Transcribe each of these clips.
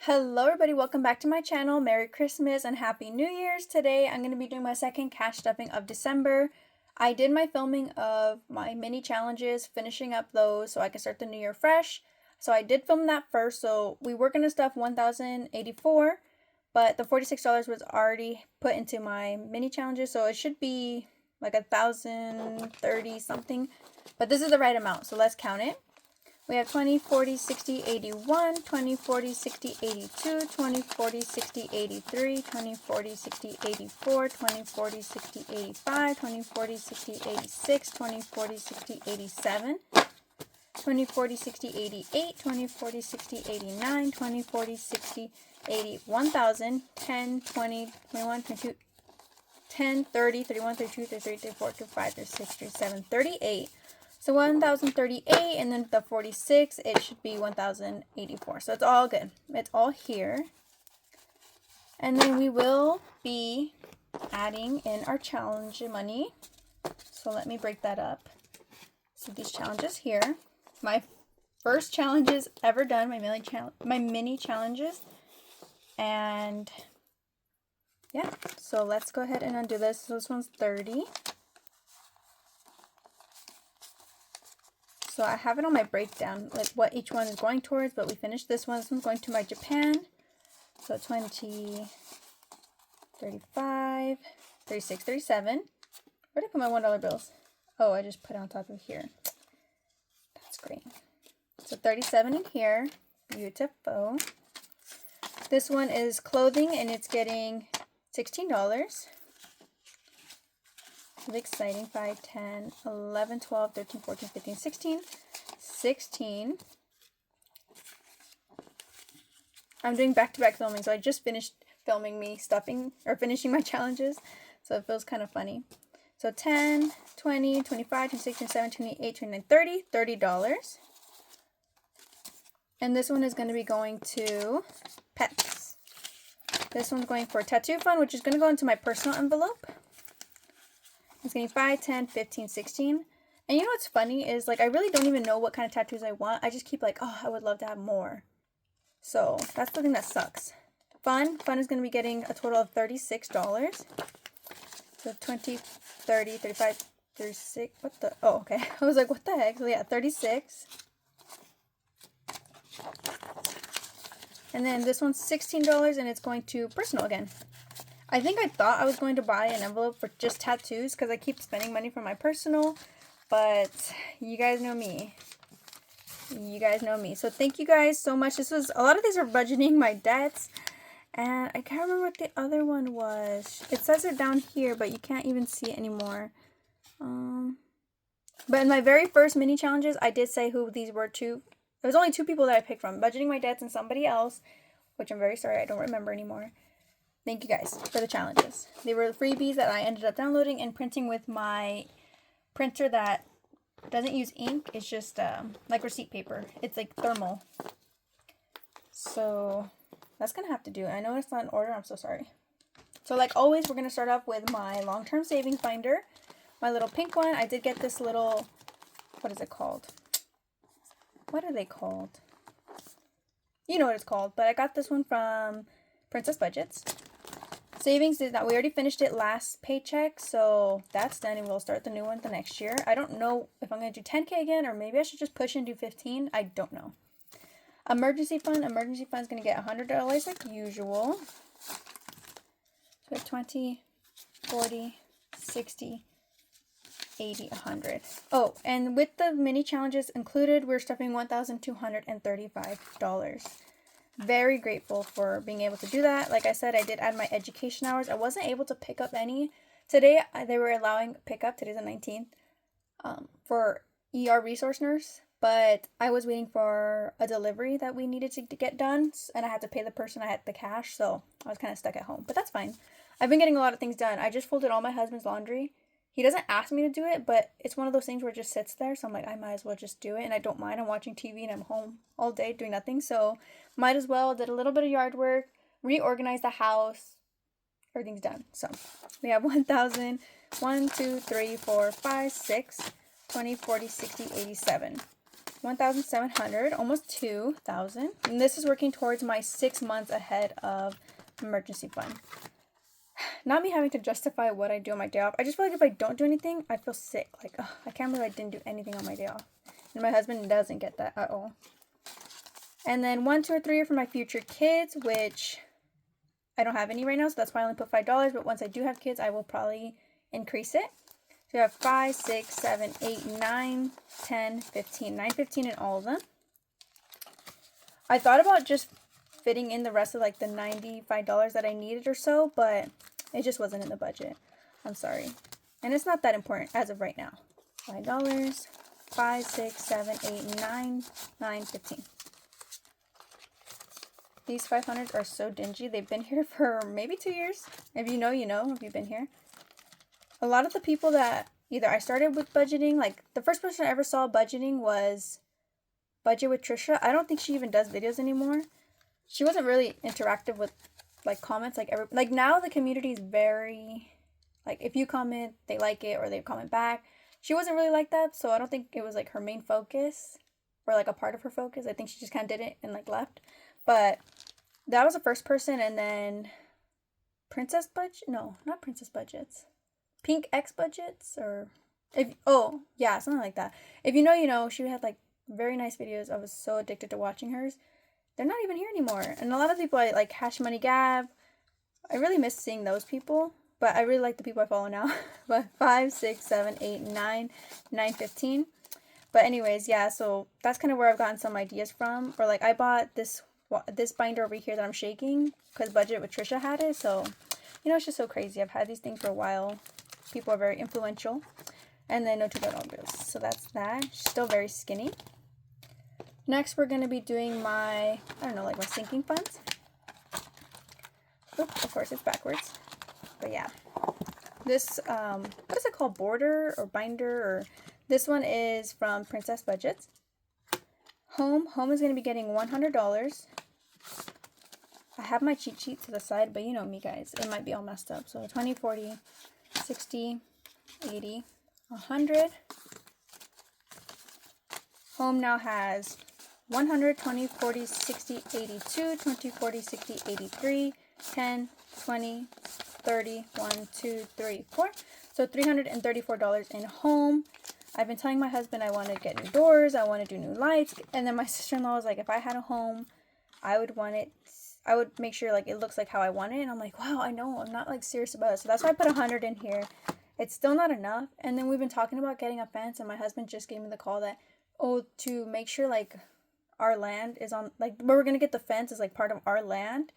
Hello everybody, welcome back to my channel. Merry Christmas and Happy New Year's. Today I'm going to be doing my second cash stuffing of December. I did my filming of my mini challenges, finishing up those so I can start the new year fresh. So I did film that first, so we were going to stuff 1,084, but the $46 was already put into my mini challenges, so it should be like 1,030 something, but this is the right amount, so let's count it. We have 20, 40, 60, 81, 20, 40, 60, 82, 20, 40, 60, 83, 20, 40, 60, 84, 20, 40, 60, 85, 20, 40, 60, 86, 20, 40, 60, 87, 20, 40, 60, 88, 20, 40, 60, 89, 20, 40, 60, 80, 1,000, 10, 20, 21, 22, 10, 30, 31, 32, 33, 34, 35, 36, 37, 38. So 1,038, and then the 46, it should be 1,084. So it's all good. It's all here. And then we will be adding in our challenge money. So let me break that up. So these challenges here. My first challenges ever done, my mini challenges. And yeah, so let's go ahead and undo this. So this one's 30. So I have it on my breakdown, like what each one is going towards, but we finished this one. This one's going to my Japan. So 20, 35, 36, 37. Where did I put my $1 bills? Oh, I just put it on top of here. That's great. So 37 in here. Beautiful. This one is clothing, and it's getting $16. Really exciting. 5, 10, 11, 12, 13, 14, 15, 16. 16. I'm doing back-to-back filming, so I just finished filming me stuffing or finishing my challenges, so it feels kind of funny. So 10, 20, 25, 26, 27, 28, 29, 30. $30. And this one is going to be going to pets. This one's going for a tattoo fund, which is going to go into my personal envelope. It's getting 5, 10, 15, 16. And you know what's funny is, like, I really don't even know what kind of tattoos I want. I just keep like, oh, I would love to have more. So that's the thing that sucks. Fun is going to be getting a total of $36. So 20, 30, 35, 36. What the? Oh, okay. I was like, what the heck? So yeah, 36. And then this one's $16, and it's going to personal again. I think I thought I was going to buy an envelope for just tattoos because I keep spending money for my personal, but you guys know me. You guys know me. So thank you guys so much. A lot of these are budgeting my debts, and I can't remember what the other one was. It says it down here, but you can't even see it anymore. But in my very first mini challenges, I did say who these were to. There was only 2 people that I picked from, budgeting my debts and somebody else, which I'm very sorry I don't remember anymore. Thank you guys for the challenges. They were freebies that I ended up downloading and printing with my printer that doesn't use ink. It's just like receipt paper. It's like thermal. So that's going to have to do. I know it's not in order. I'm so sorry. So like always, we're going to start off with my long-term savings binder. My little pink one. I did get this little, what is it called? What are they called? You know what it's called. But I got this one from Princess Budgets. Savings is that we already finished it last paycheck, so that's done, and we'll start the new one the next year. I don't know if I'm going to do 10K again, or maybe I should just push and do 15. I don't know. Emergency fund is going to get $100 like usual. So 20, 40, 60, 80, 100. Oh, and with the mini challenges included, we're stuffing $1,235. Very grateful for being able to do that. Like I said, I did add my education hours. I wasn't able to pick up any. Today, they were allowing pickup. Today's the 19th. For ER resource nurse. But I was waiting for a delivery that we needed to get done. And I had to pay the person. I had the cash. So I was kind of stuck at home. But that's fine. I've been getting a lot of things done. I just folded all my husband's laundry. He doesn't ask me to do it, but it's one of those things where it just sits there. So I'm like, I might as well just do it. And I don't mind. I'm watching TV and I'm home all day doing nothing. So might as well. Did a little bit of yard work. Reorganized the house. Everything's done. So we have 1,000. 1, 2, 3, 4, 5, 6, 20, 40, 60, 87. 1,700, almost 2,000. And this is working towards my 6 months ahead of emergency fund. Not me having to justify what I do on my day off. I just feel like if I don't do anything, I feel sick. Like, ugh, I can't believe I didn't do anything on my day off. And my husband doesn't get that at all. And then 1, 2, or 3 are for my future kids, which I don't have any right now, so that's why I only put $5. But once I do have kids, I will probably increase it. So you have 5, 6, 7, 8, 9, 10, 15. 9, 15 in all of them. I thought about just fitting in the rest of like the $95 that I needed or so, but it just wasn't in the budget. I'm sorry. And it's not that important as of right now. $5, 5, 6, 7, 8, 9, 9, 15. These 500s are so dingy. They've been here for maybe 2 years. If you know, you know, if you've been here. A lot of the people that either I started with budgeting, like the first person I ever saw budgeting was Budget with Trisha. I don't think she even does videos anymore. She wasn't really interactive with like comments like now the community is very like if you comment, they like it or they comment back. She wasn't really like that, so I don't think it was like her main focus or like a part of her focus. I think she just kind of did it and like left. But that was the first person, and then Princess Budget? No, not Princess Budgets. Pink X Budgets, or yeah, something like that. If you know, you know. She had like very nice videos. I was so addicted to watching hers. They're not even here anymore. And a lot of people like Cash Money Gab. I really miss seeing those people, but I really like the people I follow now. But 5, 6, 7, 8, 9, 9, 15. But anyways, yeah, so that's kind of where I've gotten some ideas from. Or like I bought this binder over here that I'm shaking because Budget with Trisha had it. So, you know, it's just so crazy. I've had these things for a while. People are very influential. And then no $2 bills. So that's that. Still very skinny. Next, we're going to be doing my, I don't know, like my sinking funds. Oop, of course, it's backwards. But yeah. This, what is it called? Border or binder? Or this one is from Princess Budgets. Home is going to be getting $100. I have my cheat sheet to the side, but you know me, guys. It might be all messed up. So 20, 40, 60, 80, 100. Home now has 100, 20, 40, 60, 82, 20, 40, 60, 83, 10, 20, 30, 1, 2, 3, 4. So $334 in home. I've been telling my husband I want to get new doors, I want to do new lights, and then my sister-in-law was like, if I had a home, I would make sure like it looks like how I want it. And I'm like, wow, I know, I'm not like serious about it. So that's why I put 100 in here. It's still not enough. And then we've been talking about getting a fence, and my husband just gave me the call that, to make sure like our land is on, like where we're going to get the fence is like part of our land,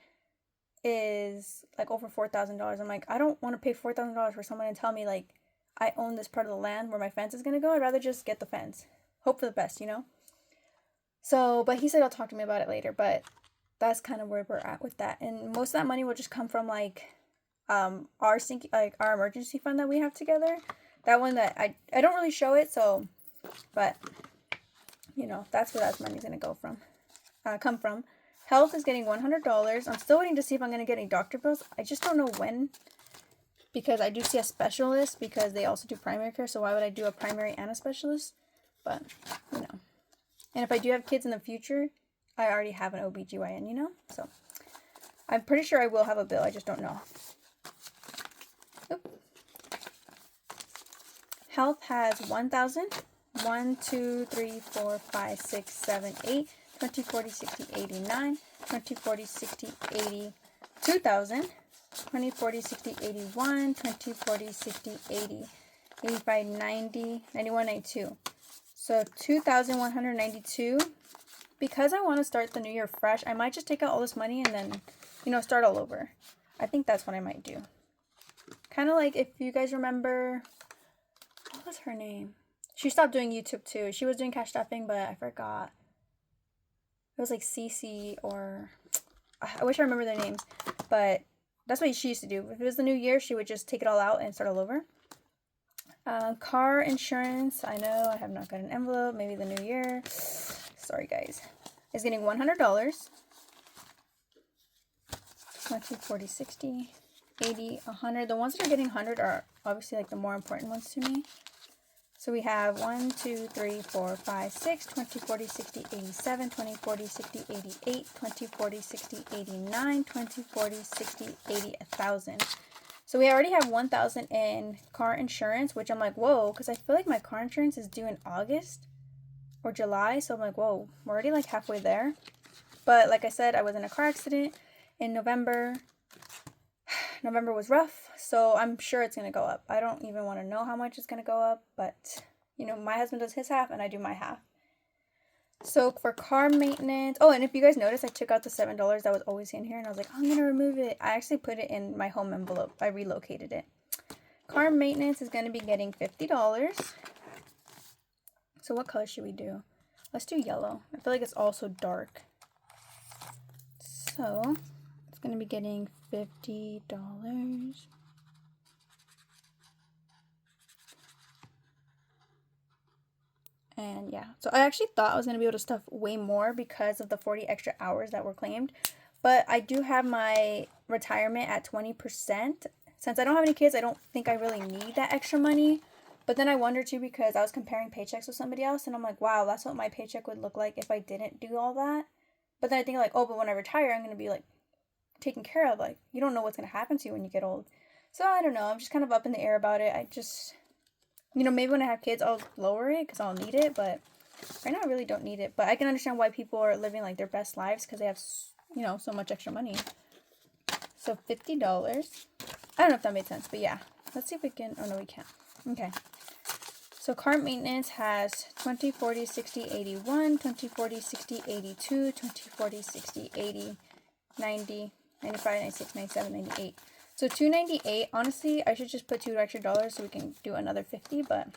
is like over $4,000. I'm like, I don't want to pay $4,000 for someone to tell me like I own this part of the land where my fence is going to go. I'd rather just get the fence. Hope for the best, you know? So, but he said he'll talk to me about it later, but that's kind of where we're at with that. And most of that money will just come from like our emergency fund that we have together. That one that I don't really show it, so, but you know, that's where that money's going to come from. Health is getting $100. I'm still waiting to see if I'm going to get any doctor bills. I just don't know when, because I do see a specialist, because they also do primary care. So why would I do a primary and a specialist? But, you know. And if I do have kids in the future, I already have an OBGYN, you know? So I'm pretty sure I will have a bill. I just don't know. Oop. Health has 1,000. 1, 2, 3, 4, 5, 6, 7, 8, 20, 40, 60, 89, 20, 40, 60, 80, 2,000, 20, 40, 60, 81, 20, 40, 60, 80, 85, 90, 91, 92. So 2,192. Because I want to start the new year fresh, I might just take out all this money and then, you know, start all over. I think that's what I might do. Kind of like if you guys remember, what was her name? She stopped doing YouTube too. She was doing cash stuffing, but I forgot. It was like Cece, or I wish I remember their names. But that's what she used to do. If it was the new year, she would just take it all out and start all over. Car insurance. I know I have not got an envelope. Maybe the new year. Sorry, guys. Is getting $100. 20, 40, 60, 80, 100. The ones that are getting 100 are obviously like the more important ones to me. So we have 1, 2, 3, 4, 5, 6, 20, 40, 60, 87, 20, 40, 60, 88, 20, 40, 60, 89, 20, 40, 60, 80, 1,000. So we already have 1,000 in car insurance, which I'm like, whoa, because I feel like my car insurance is due in August or July. So I'm like, whoa, we're already like halfway there. But like I said, I was in a car accident in November. November was rough, so I'm sure it's going to go up. I don't even want to know how much it's going to go up, but, you know, my husband does his half and I do my half. So for car maintenance, oh, and if you guys notice, I took out the $7 that was always in here, and I was like, I'm going to remove it. I actually put it in my home envelope. I relocated it. Car maintenance is going to be getting $50. So what color should we do? Let's do yellow. I feel like it's also dark. So it's going to be getting $50. And yeah, so I actually thought I was going to be able to stuff way more because of the 40 extra hours that were claimed. But I do have my retirement at 20%. Since I don't have any kids, I don't think I really need that extra money. But then I wonder too, because I was comparing paychecks with somebody else, and I'm like, wow, that's what my paycheck would look like if I didn't do all that. But then I think like, oh, but when I retire, I'm going to be like taken care of. Like, you don't know what's going to happen to you when you get old. So I don't know. I'm just kind of up in the air about it. I just, you know, maybe when I have kids, I'll lower it because I'll need it. But right now, I really don't need it. But I can understand why people are living like their best lives because they have, you know, so much extra money. So $50. I don't know if that made sense, but yeah. Let's see if we can. Oh, no, we can't. Okay. So car maintenance has 20, 40, 60, 81, 20, 40, 60, 82, 20, 40, 60, 80, 90, 95, 96, 97, 98. So $298. Honestly, I should just put $2 extra so we can do another 50, but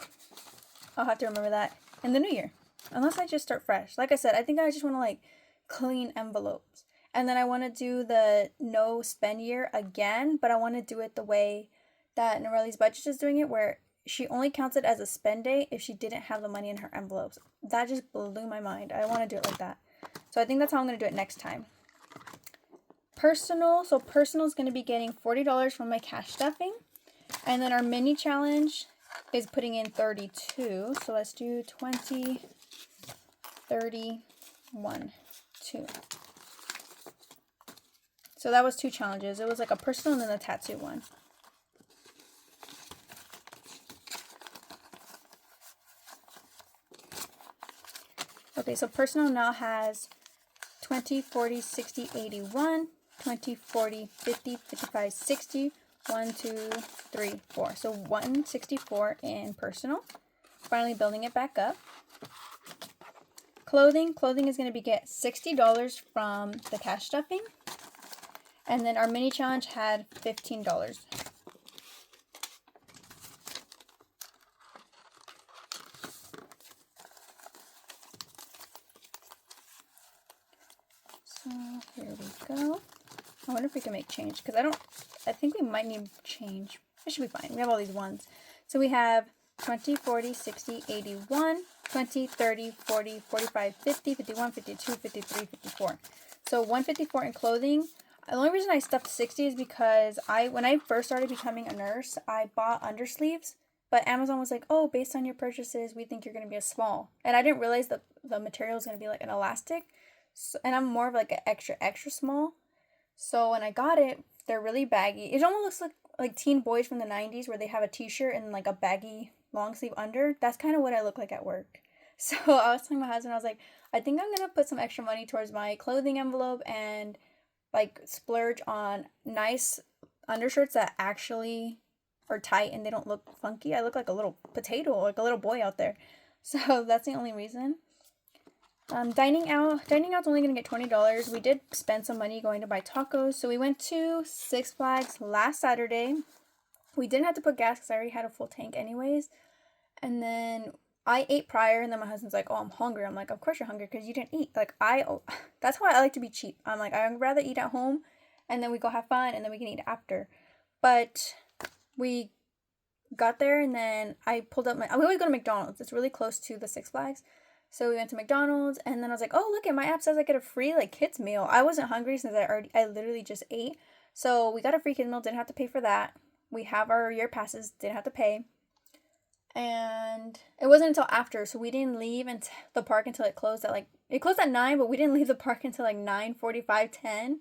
I'll have to remember that in the new year. Unless I just start fresh. Like I said, I think I just want to like clean envelopes. And then I want to do the no spend year again, but I want to do it the way that Norelli's budget is doing it, where she only counts it as a spend day if she didn't have the money in her envelopes. That just blew my mind. I want to do it like that. So I think that's how I'm going to do it next time. Personal. So personal is going to be getting $40 from my cash stuffing. And then our mini challenge is putting in 32. So let's do 20, 30, 1, 2. So that was 2 challenges. It was like a personal and then a tattoo one. Okay, so personal now has 20, 40, 60, 81, 20, 40, 50, 55, 60, 1, 2, 3, 4. So 164 in personal. Finally building it back up. Clothing is going to be get $60 from the cash stuffing. And then our mini challenge had $15. So here we go. I wonder if we can make change because I think we might need change. It should be fine. We have all these ones. So we have 20, 40, 60, 81, 20, 30, 40, 45, 50, 51, 52, 53, 54. So 154 in clothing. The only reason I stuffed 60 is because when I first started becoming a nurse, I bought undersleeves, but Amazon was like, oh, based on your purchases, we think you're going to be a small. And I didn't realize that the material is going to be like an elastic. So, and I'm more of like an extra small. So when I got it, they're really baggy. It almost looks like teen boys from the 90s where they have a t-shirt and like a baggy long sleeve under. That's kind of what I look like at work. So I was telling my husband, I was like, I think I'm going to put some extra money towards my clothing envelope and like splurge on nice undershirts that actually are tight and they don't look funky. I look like a little potato, like a little boy out there. So that's the only reason. Dining out's only going to get $20. We did spend some money going to buy tacos. So we went to Six Flags last Saturday. We didn't have to put gas because I already had a full tank anyways. And then I ate prior, and then my husband's like, oh, I'm hungry. I'm like, of course you're hungry because you didn't eat. Like, that's why I like to be cheap. I'm like, I'd rather eat at home, and then we go have fun, and then we can eat after. But we got there, and then I pulled up we always go to McDonald's. It's really close to the Six Flags. So we went to McDonald's, and then I was like, oh, look at my app says I get a free, like, kids meal. I wasn't hungry since I literally just ate. So we got a free kids meal, didn't have to pay for that. We have our year passes, didn't have to pay. And it wasn't until after, so we didn't leave the park until it closed at like, it closed at 9, but we didn't leave the park until like 9:45, 10.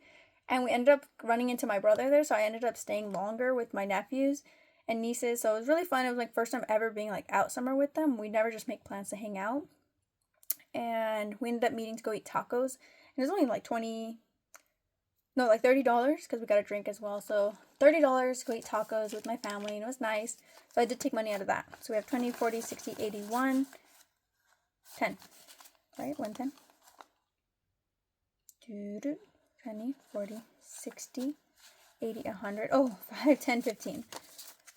And we ended up running into my brother there, so I ended up staying longer with my nephews and nieces. So it was really fun. It was like first time ever being like out somewhere with them. We never just make plans to hang out. And we ended up meeting to go eat tacos. And it was only like like $30 because we got a drink as well. So $30 to go eat tacos with my family, and it was nice. So I did take money out of that. So we have 20, 40, 60, 80, 1, 10. Right? 110. 20, 40, 60, 80, 100. Oh, 5, 10, 15.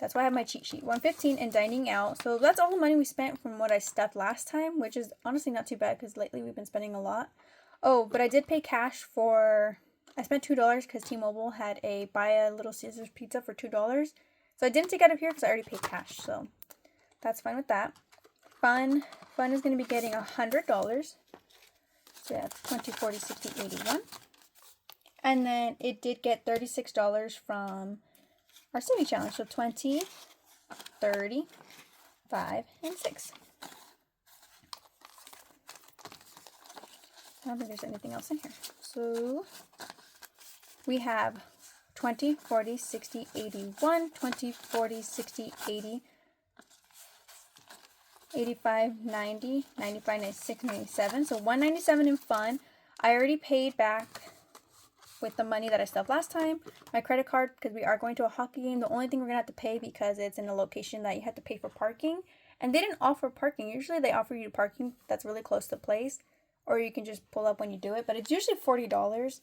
That's why I have my cheat sheet. 115 and dining out. So that's all the money we spent from what I stuffed last time, which is honestly not too bad because lately we've been spending a lot. Oh, but I did pay cash for, I spent $2 because T-Mobile had a buy a Little Caesars pizza for $2. So I didn't take out of here because I already paid cash. So that's fine with that. Fun is going to be getting $100. So yeah, 20, 40, 60, 81. And then it did get $36 from our city challenge. So 20, 30, 5, and 6. I don't think there's anything else in here. So we have 20, 40, 60, 81, 20, 40, 60, 80, 85, 90, 95, 96, 97. So 197 in fun. I already paid back with the money that I stuffed last time, my credit card, because we are going to a hockey game. The only thing we're going to have to pay because it's in a location that you have to pay for parking. And they didn't offer parking. Usually they offer you parking that's really close to the place, or you can just pull up when you do it. But it's usually $40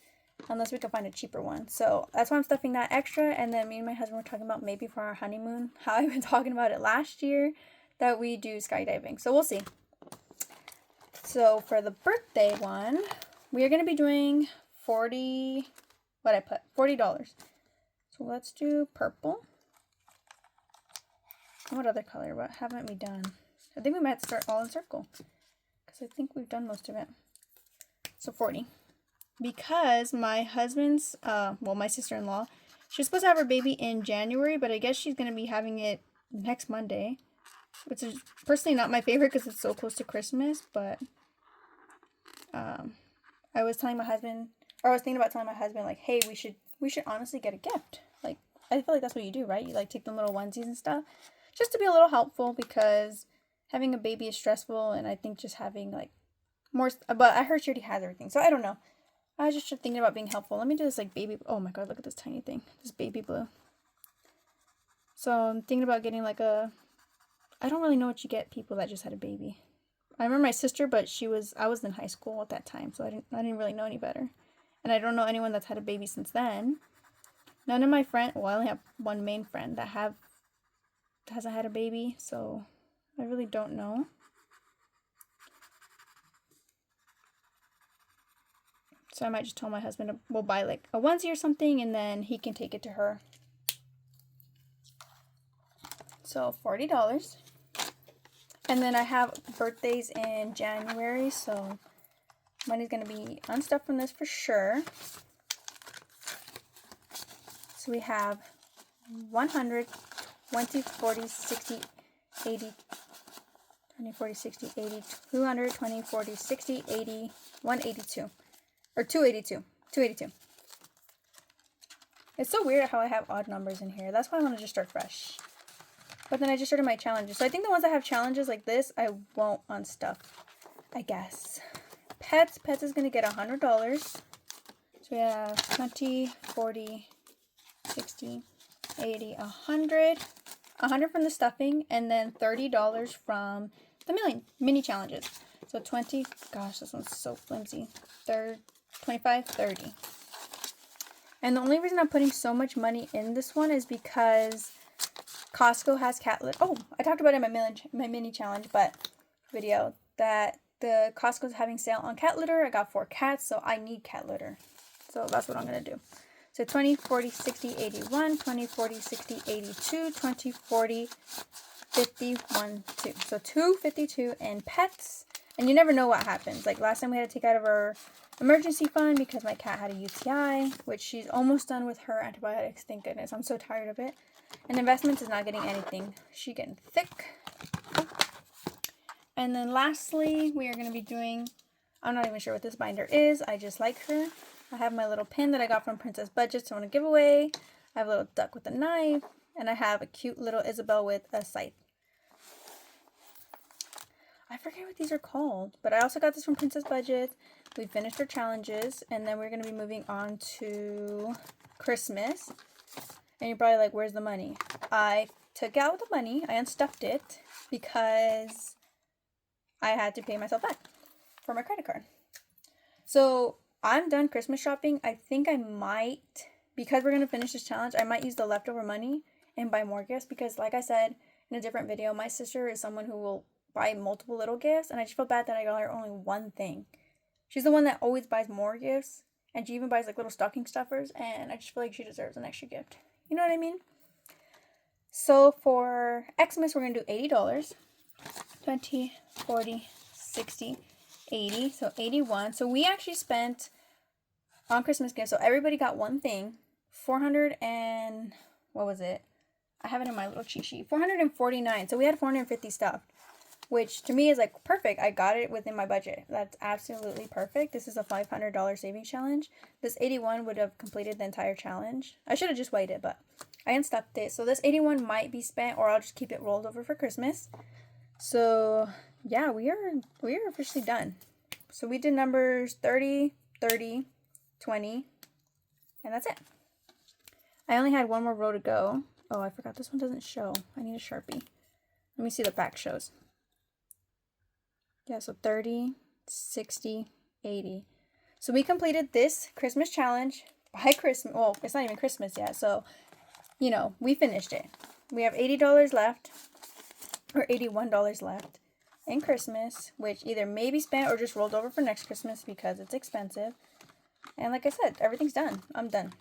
unless we can find a cheaper one. So that's why I'm stuffing that extra. And then me and my husband were talking about maybe for our honeymoon, how I've been talking about it last year, that we do skydiving. So we'll see. So for the birthday one, we are going to be doing $40. So let's do purple. And what other color? What haven't we done? I think we might start all in circle because I think we've done most of it. So 40. Because my husband's, my sister-in-law, she's supposed to have her baby in January, but I guess she's going to be having it next Monday, which is personally not my favorite because it's so close to Christmas. But I was thinking about telling my husband, like, hey, we should honestly get a gift. Like, I feel like that's what you do, right? You like take them little onesies and stuff just to be a little helpful, because having a baby is stressful, and I think just having like more, but I heard she already has everything, so I don't know. I was just thinking about being helpful. Let me do this like baby, oh my god, look at this tiny thing, this baby blue. So I'm thinking about getting like I don't really know what you get people that just had a baby. I remember my sister, but I was in high school at that time, so I didn't really know any better. And I don't know anyone that's had a baby since then. None of my friends, well, I only have one main friend that hasn't had a baby, so I really don't know. So I might just tell my husband we'll buy like a onesie or something, and then he can take it to her. So $40. And then I have birthdays in January, so money's going to be unstuffed from this for sure. So we have 100, 20, 40, 60, 80, 20, 40, 60, 80, 200, 20, 40, 60, 80, 182. Or 282. 282. It's so weird how I have odd numbers in here. That's why I want to just start fresh. But then I just started my challenges. So I think the ones that have challenges like this, I won't unstuff, I guess. Pets is going to get $100. So we have 20, 40, 60, 80, 100. 100 from the stuffing, and then $30 from the mini challenges. So 20, gosh, this one's so flimsy. 25, 30. And the only reason I'm putting so much money in this one is because Costco has cat litter. Oh, I talked about it in my mini challenge video that the Costco's having sale on cat litter. I got 4 cats, so I need cat litter. So that's what I'm going to do. So 20, 40, 60, 81, 20, 40, 60, 82, 20, 40, 51, 2. So 252 in pets. And you never know what happens. Like last time we had to take out of our emergency fund because my cat had a UTI, which she's almost done with her antibiotics, thank goodness. I'm so tired of it. And investments is not getting anything. She getting thick. And then lastly, we are going to be doing, I'm not even sure what this binder is. I just like her. I have my little pin that I got from Princess Budgets to want to give away. I have a little duck with a knife. And I have a cute little Isabel with a scythe. I forget what these are called. But I also got this from Princess Budgets. We finished our challenges. And then we're going to be moving on to Christmas. And you're probably like, where's the money? I took out the money. I unstuffed it because I had to pay myself back for my credit card. So I'm done Christmas shopping. I think I might, because we're going to finish this challenge, I might use the leftover money and buy more gifts. Because like I said in a different video, my sister is someone who will buy multiple little gifts. And I just feel bad that I got her only one thing. She's the one that always buys more gifts. And she even buys like little stocking stuffers. And I just feel like she deserves an extra gift. You know what I mean? So for Xmas, we're going to do $80. 20, 40, 60, 80. So 81. So we actually spent on Christmas gifts. So everybody got one thing. 400 and what was it? I have it in my little cheat sheet. 449. So we had 450 stuff, which to me is like perfect. I got it within my budget. That's absolutely perfect. This is a $500 savings challenge. This 81 would have completed the entire challenge. I should have just waited, but I unstuffed it. So this 81 might be spent, or I'll just keep it rolled over for Christmas. So yeah, we are officially done. So we did numbers 30, 30, 20, and that's it. I only had one more row to go. Oh, I forgot this one doesn't show. I need a Sharpie. Let me see the back shows. Yeah, so 30, 60, 80. So we completed this Christmas challenge by Christmas. Well, it's not even Christmas yet. So, you know, we finished it. We have $80 left, or $81 left in Christmas, which either may be spent or just rolled over for next Christmas because it's expensive. And like I said, everything's done. I'm done.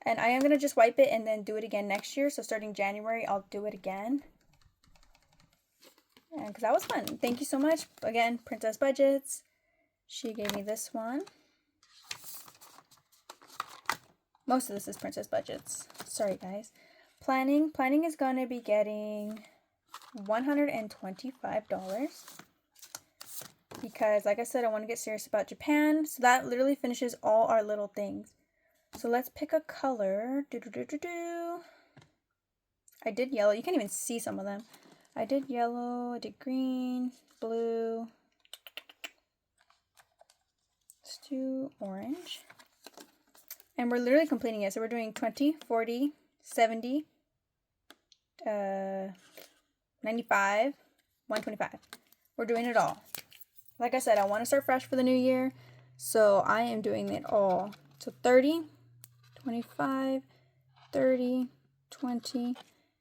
And I am going to just wipe it and then do it again next year. So starting January, I'll do it again. And because that was fun. Thank you so much. Again, Princess Budgets. She gave me this one. Most of this is Princess Budgets. Sorry, guys. Planning is going to be getting $125. Because, like I said, I want to get serious about Japan. So that literally finishes all our little things. So let's pick a color. I did yellow. You can't even see some of them. I did yellow. I did green, blue. Let's do orange. And we're literally completing it. So we're doing 20, 40, 70, 95, 125. We're doing it all. Like I said, I want to start fresh for the new year. So I am doing it all. So 30, 25, 30, 20,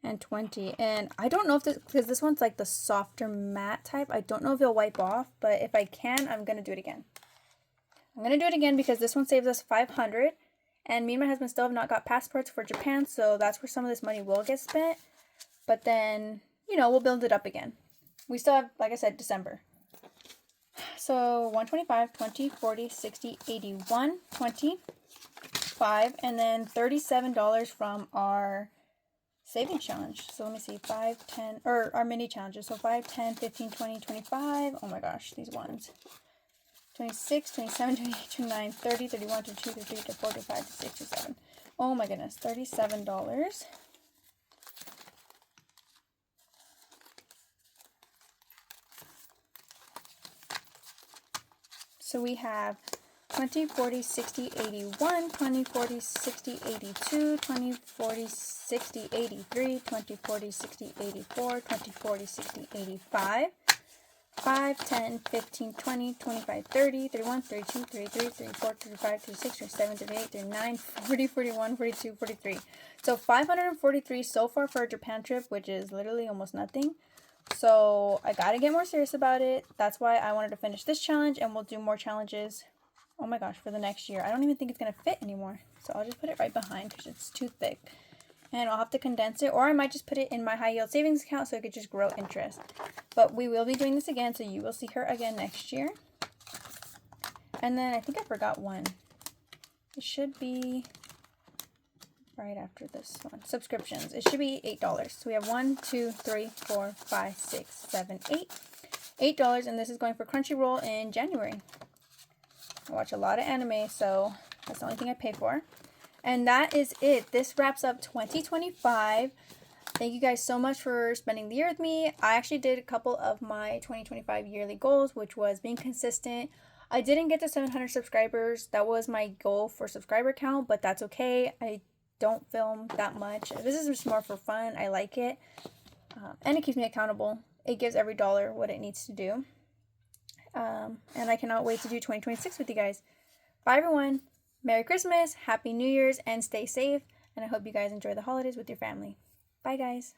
and 20. And I don't know if this, because this one's like the softer matte type. I don't know if it'll wipe off, but if I can, I'm going to do it again. I'm going to do it again because this one saves us $500. And me and my husband still have not got passports for Japan, so that's where some of this money will get spent. But then, you know, we'll build it up again. We still have, like I said, December. So 125, 20, 40, 60, 81, 20, 5, and then $37 from our savings challenge. So let me see, 5, 10, or our mini challenges. So 5, 10, 15, 20, 25. Oh my gosh, these ones. 26, 27, 28, 29, 30, 31, 32, 33, 34, 35, 36, 37. Oh my goodness, $37. So we have 20, 40, 60, 81, 20, 40, 60, 82, 20, 40, 60, 83, 20, 40, 60, 84, 20, 40, 60, 85, 5, 10, 15, 20, 25, 30, 31, 32, 33, 34, 35, 36, 37, 38, 39, 40, 41, 42, 43. So 543 so far for a Japan trip, which is literally almost nothing. So I gotta get more serious about it. That's why I wanted to finish this challenge, and we'll do more challenges, oh my gosh, for the next year. I don't even think it's gonna fit anymore. So I'll just put it right behind because it's too thick. And I'll have to condense it, or I might just put it in my high yield savings account so it could just grow interest. But we will be doing this again, so you will see her again next year. And then I think I forgot one. It should be right after this one. Subscriptions. It should be $8. So we have 1, 2, 3, 4, 5, 6, 7, 8. $8, and this is going for Crunchyroll in January. I watch a lot of anime, so that's the only thing I pay for. And that is it. This wraps up 2025. Thank you guys so much for spending the year with me. I actually did a couple of my 2025 yearly goals, which was being consistent. I didn't get to 700 subscribers. That was my goal for subscriber count, but that's okay. I don't film that much. This is just more for fun. I like it. And it keeps me accountable. It gives every dollar what it needs to do. And I cannot wait to do 2026 with you guys. Bye, everyone. Merry Christmas, Happy New Year's, and stay safe. And I hope you guys enjoy the holidays with your family. Bye, guys.